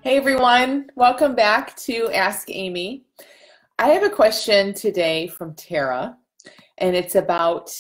Hey everyone, welcome back to Ask Amy. I have a question today from Tara, and it's about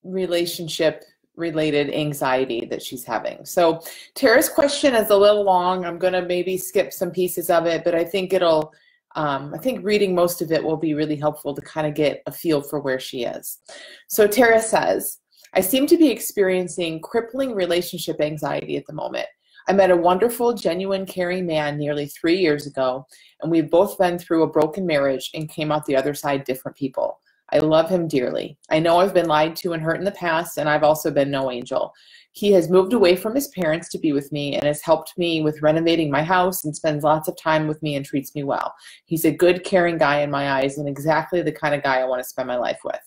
relationship related anxiety that she's having. So Tara's question is a little long. I'm going to maybe skip some pieces of it, but I think I think reading most of it will be really helpful to kind of get a feel for where she is. So Tara says, I seem to be experiencing crippling relationship anxiety at the moment. I met a wonderful, genuine, caring man nearly 3 years ago, and we've both been through a broken marriage and came out the other side different people. I love him dearly. I know I've been lied to and hurt in the past, and I've also been no angel. He has moved away from his parents to be with me and has helped me with renovating my house and spends lots of time with me and treats me well. He's a good, caring guy in my eyes and exactly the kind of guy I want to spend my life with.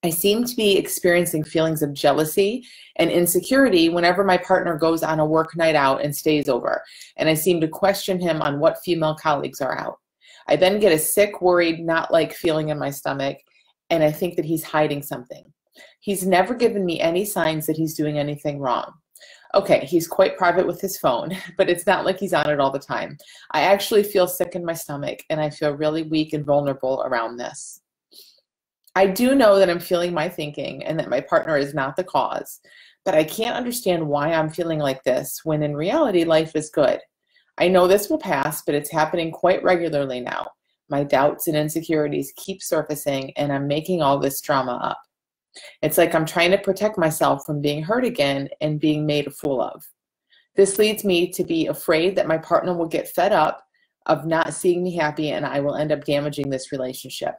I seem to be experiencing feelings of jealousy and insecurity whenever my partner goes on a work night out and stays over, and I seem to question him on what female colleagues are out. I then get a sick, worried, not like feeling in my stomach, and I think that he's hiding something. He's never given me any signs that he's doing anything wrong. Okay, he's quite private with his phone, but it's not like he's on it all the time. I actually feel sick in my stomach, and I feel really weak and vulnerable around this. I do know that I'm feeling my thinking and that my partner is not the cause, but I can't understand why I'm feeling like this when in reality life is good. I know this will pass, but it's happening quite regularly now. My doubts and insecurities keep surfacing and I'm making all this drama up. It's like I'm trying to protect myself from being hurt again and being made a fool of. This leads me to be afraid that my partner will get fed up of not seeing me happy and I will end up damaging this relationship.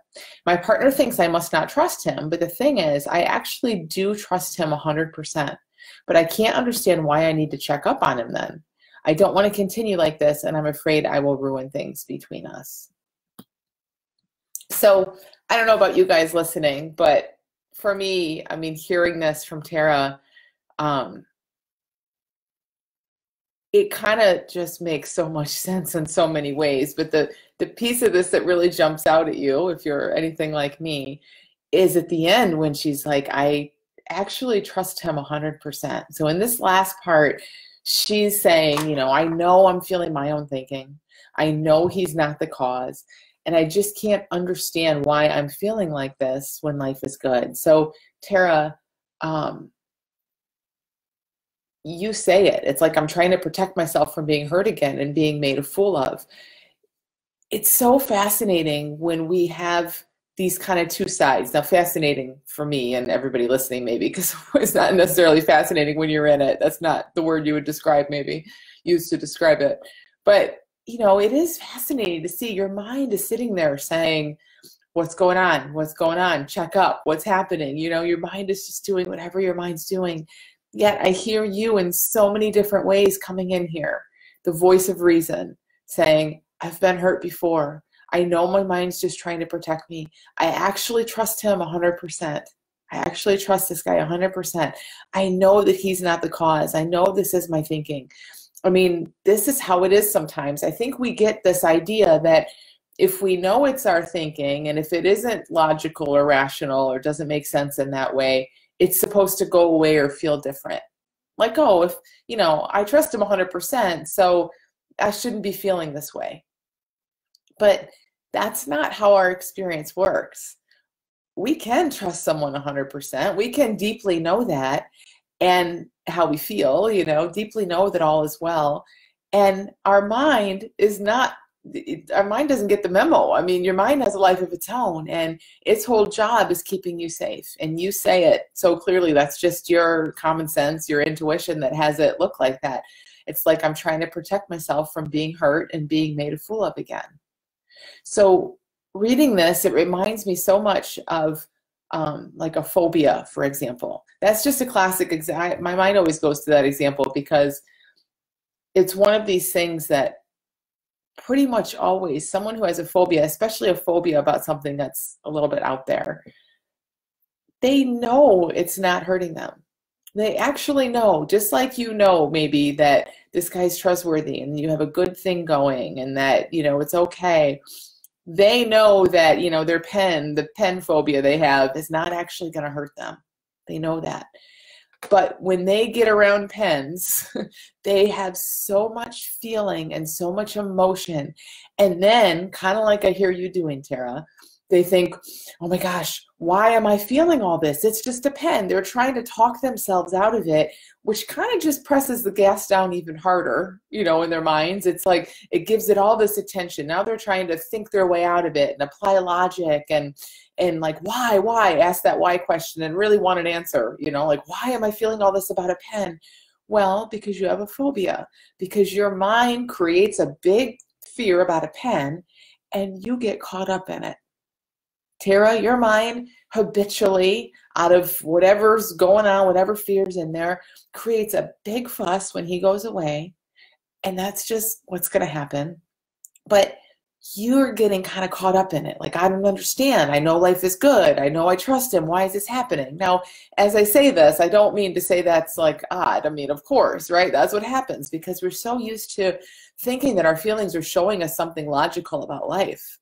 My partner thinks I must not trust him, but the thing is, I actually do trust him 100%, but I can't understand why I need to check up on him then. I don't want to continue like this and I'm afraid I will ruin things between us. So I don't know about you guys listening, but for me, I mean, hearing this from Tara, it kind of just makes so much sense in so many ways. But the piece of this that really jumps out at you, if you're anything like me, is at the end when she's like, I actually trust him 100%. So in this last part, she's saying, you know, I know I'm feeling my own thinking. I know he's not the cause. And I just can't understand why I'm feeling like this when life is good. So Tara, you say it. It's like I'm trying to protect myself from being hurt again and being made a fool of. It's so fascinating when we have these kind of two sides. Now, fascinating for me and everybody listening maybe, because it's not necessarily fascinating when you're in it. That's not the word you would describe, maybe use to describe it. But, you know, it is fascinating to see your mind is sitting there saying, what's going on? What's going on? Check up. What's happening? You know, your mind is just doing whatever your mind's doing. Yet I hear you in so many different ways coming in here. The voice of reason saying, I've been hurt before. I know my mind's just trying to protect me. I actually trust him 100%. I actually trust this guy 100%. I know that he's not the cause. I know this is my thinking. I mean, this is how it is sometimes. I think we get this idea that if we know it's our thinking and if it isn't logical or rational or doesn't make sense in that way, it's supposed to go away or feel different. Like, oh, if, you know, I trust him 100%, so I shouldn't be feeling this way. But that's not how our experience works. We can trust someone 100%. We can deeply know that and how we feel, you know, deeply know that all is well. And our mind is not, our mind doesn't get the memo. I mean, your mind has a life of its own and its whole job is keeping you safe. And you say it so clearly, that's just your common sense, your intuition that has it look like that. It's like I'm trying to protect myself from being hurt and being made a fool of again. So reading this, it reminds me so much of like a phobia, for example. That's just a classic example. My mind always goes to that example because it's one of these things that pretty much always someone who has a phobia, especially a phobia about something that's a little bit out there, they know it's not hurting them. They actually know, just like you know maybe that this guy's trustworthy and you have a good thing going and that, you know, it's okay. They know that, you know, the penphobia they have is not actually going to hurt them. They know that. But when they get around pens, they have so much feeling and so much emotion. And then, kind of like I hear you doing, Tara, they think, oh my gosh, why am I feeling all this? It's just a pen. They're trying to talk themselves out of it, which kind of just presses the gas down even harder, you know, in their minds. It's like it gives it all this attention. Now they're trying to think their way out of it and apply logic and like, why? Ask that why question and really want an answer, you know, like, why am I feeling all this about a pen? Well, because you have a phobia, because your mind creates a big fear about a pen and you get caught up in it. Tara, your mind habitually, out of whatever's going on, whatever fear's in there, creates a big fuss when he goes away. And that's just what's going to happen. But you're getting kind of caught up in it. Like, I don't understand. I know life is good. I know I trust him. Why is this happening? Now, as I say this, I don't mean to say that's like odd. I mean, of course, right? That's what happens because we're so used to thinking that our feelings are showing us something logical about life.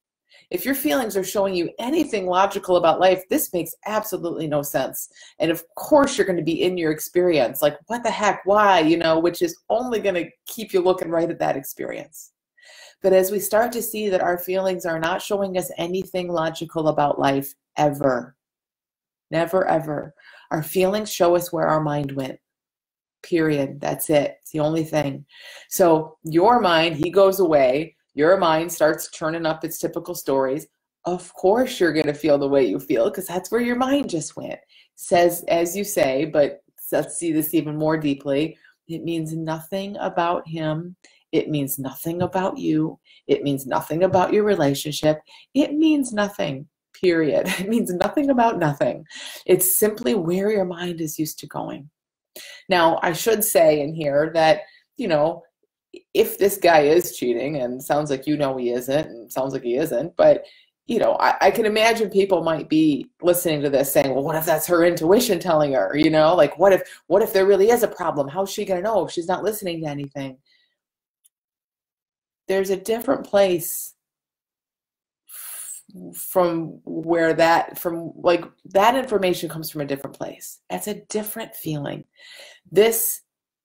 If your feelings are showing you anything logical about life, this makes absolutely no sense. And of course, you're going to be in your experience. Like, what the heck? Why? You know, which is only going to keep you looking right at that experience. But as we start to see that our feelings are not showing us anything logical about life ever, never, ever, our feelings show us where our mind went. Period. That's it. It's the only thing. So your mind, he goes away. Your mind starts turning up its typical stories. Of course you're going to feel the way you feel because that's where your mind just went. Says, as you say, but let's see this even more deeply. It means nothing about him. It means nothing about you. It means nothing about your relationship. It means nothing, period. It means nothing about nothing. It's simply where your mind is used to going. Now, I should say in here that, you know, if this guy is cheating, and sounds like you know he isn't, and sounds like he isn't, but you know, I can imagine people might be listening to this saying, well, what if that's her intuition telling her, you know, like what if there really is a problem? How's she going to know if she's not listening to anything? There's a different place from where that information comes from, a different place. That's a different feeling. This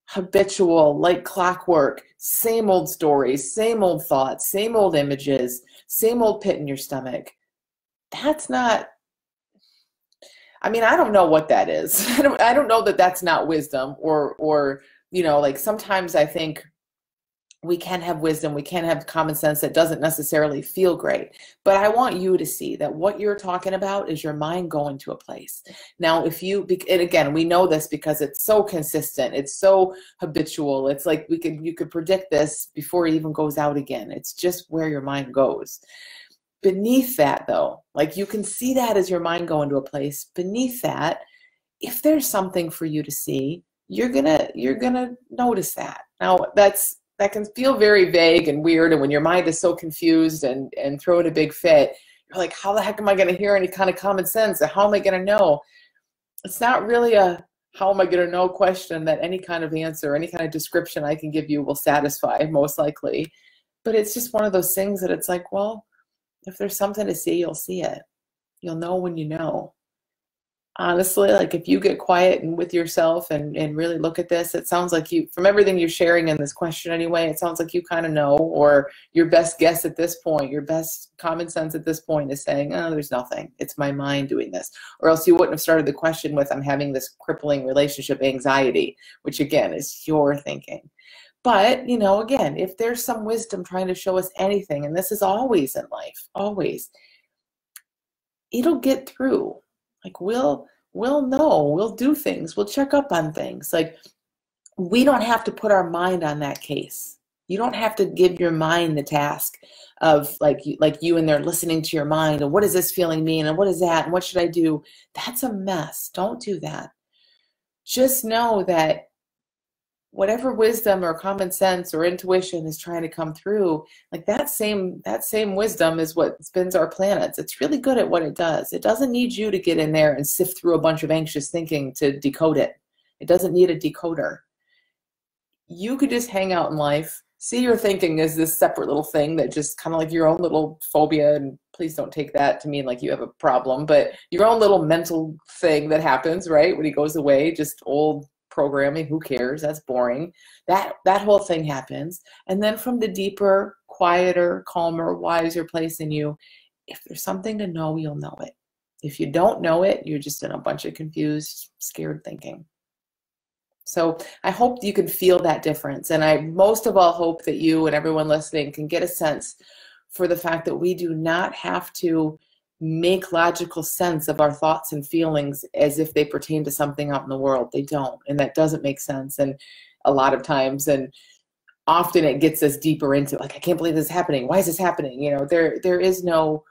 habitual, like clockwork, same old stories, same old thoughts, same old images, same old pit in your stomach. That's not, I mean, I don't know what that is. I don't know that that's not wisdom or, you know, like sometimes I think we can have wisdom, we can have common sense that doesn't necessarily feel great. But I want you to see that what you're talking about is your mind going to a place. Now, if you, and again, we know this because it's so consistent, it's so habitual. It's like you could predict this before it even goes out again. It's just where your mind goes. Beneath that though, like you can see that as your mind going to a place. Beneath that, if there's something for you to see, you're gonna notice that. Now that can feel very vague and weird, and when your mind is so confused and throwing a big fit, you're like, how the heck am I going to hear any kind of common sense? How am I going to know? It's not really a how am I going to know question that any kind of answer, any kind of description I can give you will satisfy, most likely. But it's just one of those things that it's like, well, if there's something to see, you'll see it. You'll know when you know. Honestly, like if you get quiet and with yourself and really look at this, it sounds like you, from everything you're sharing in this question anyway, it sounds like you kind of know, or your best guess at this point, your best common sense at this point is saying, oh, there's nothing. It's my mind doing this. Or else you wouldn't have started the question with, I'm having this crippling relationship anxiety, which again is your thinking. But, you know, again, if there's some wisdom trying to show us anything, and this is always in life, always, it'll get through. Like we'll know, we'll do things, we'll check up on things. Like we don't have to put our mind on that case. You don't have to give your mind the task of like you in there listening to your mind and what does this feeling mean and what is that and what should I do? That's a mess. Don't do that. Just know that whatever wisdom or common sense or intuition is trying to come through, like that same wisdom is what spins our planets. It's really good at what it does. It doesn't need you to get in there and sift through a bunch of anxious thinking to decode it. It doesn't need a decoder. You could just hang out in life, see your thinking as this separate little thing that just kind of like your own little phobia and please don't take that to mean like you have a problem, but your own little mental thing that happens, right? When he goes away, just old programming, who cares? That's boring. That whole thing happens. And then from the deeper, quieter, calmer, wiser place in you, if there's something to know, you'll know it. If you don't know it, you're just in a bunch of confused, scared thinking. So I hope you can feel that difference. And I most of all hope that you and everyone listening can get a sense for the fact that we do not have to make logical sense of our thoughts and feelings as if they pertain to something out in the world. They don't. And that doesn't make sense. And a lot of times, and often it gets us deeper into like, I can't believe this is happening. Why is this happening? You know, there is no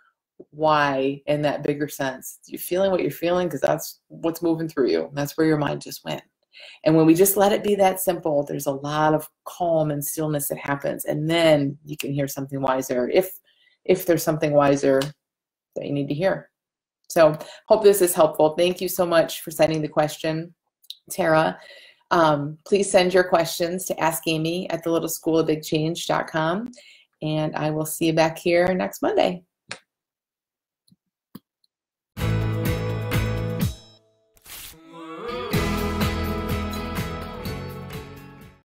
why in that bigger sense. You're feeling what you're feeling because that's what's moving through you. That's where your mind just went. And when we just let it be that simple, there's a lot of calm and stillness that happens. And then you can hear something wiser if there's something wiser that you need to hear. So hope this is helpful. Thank you so much for sending the question, Tara. Please send your questions to AskAmy at thelittleschoolofbigchange.com. And I will see you back here next Monday.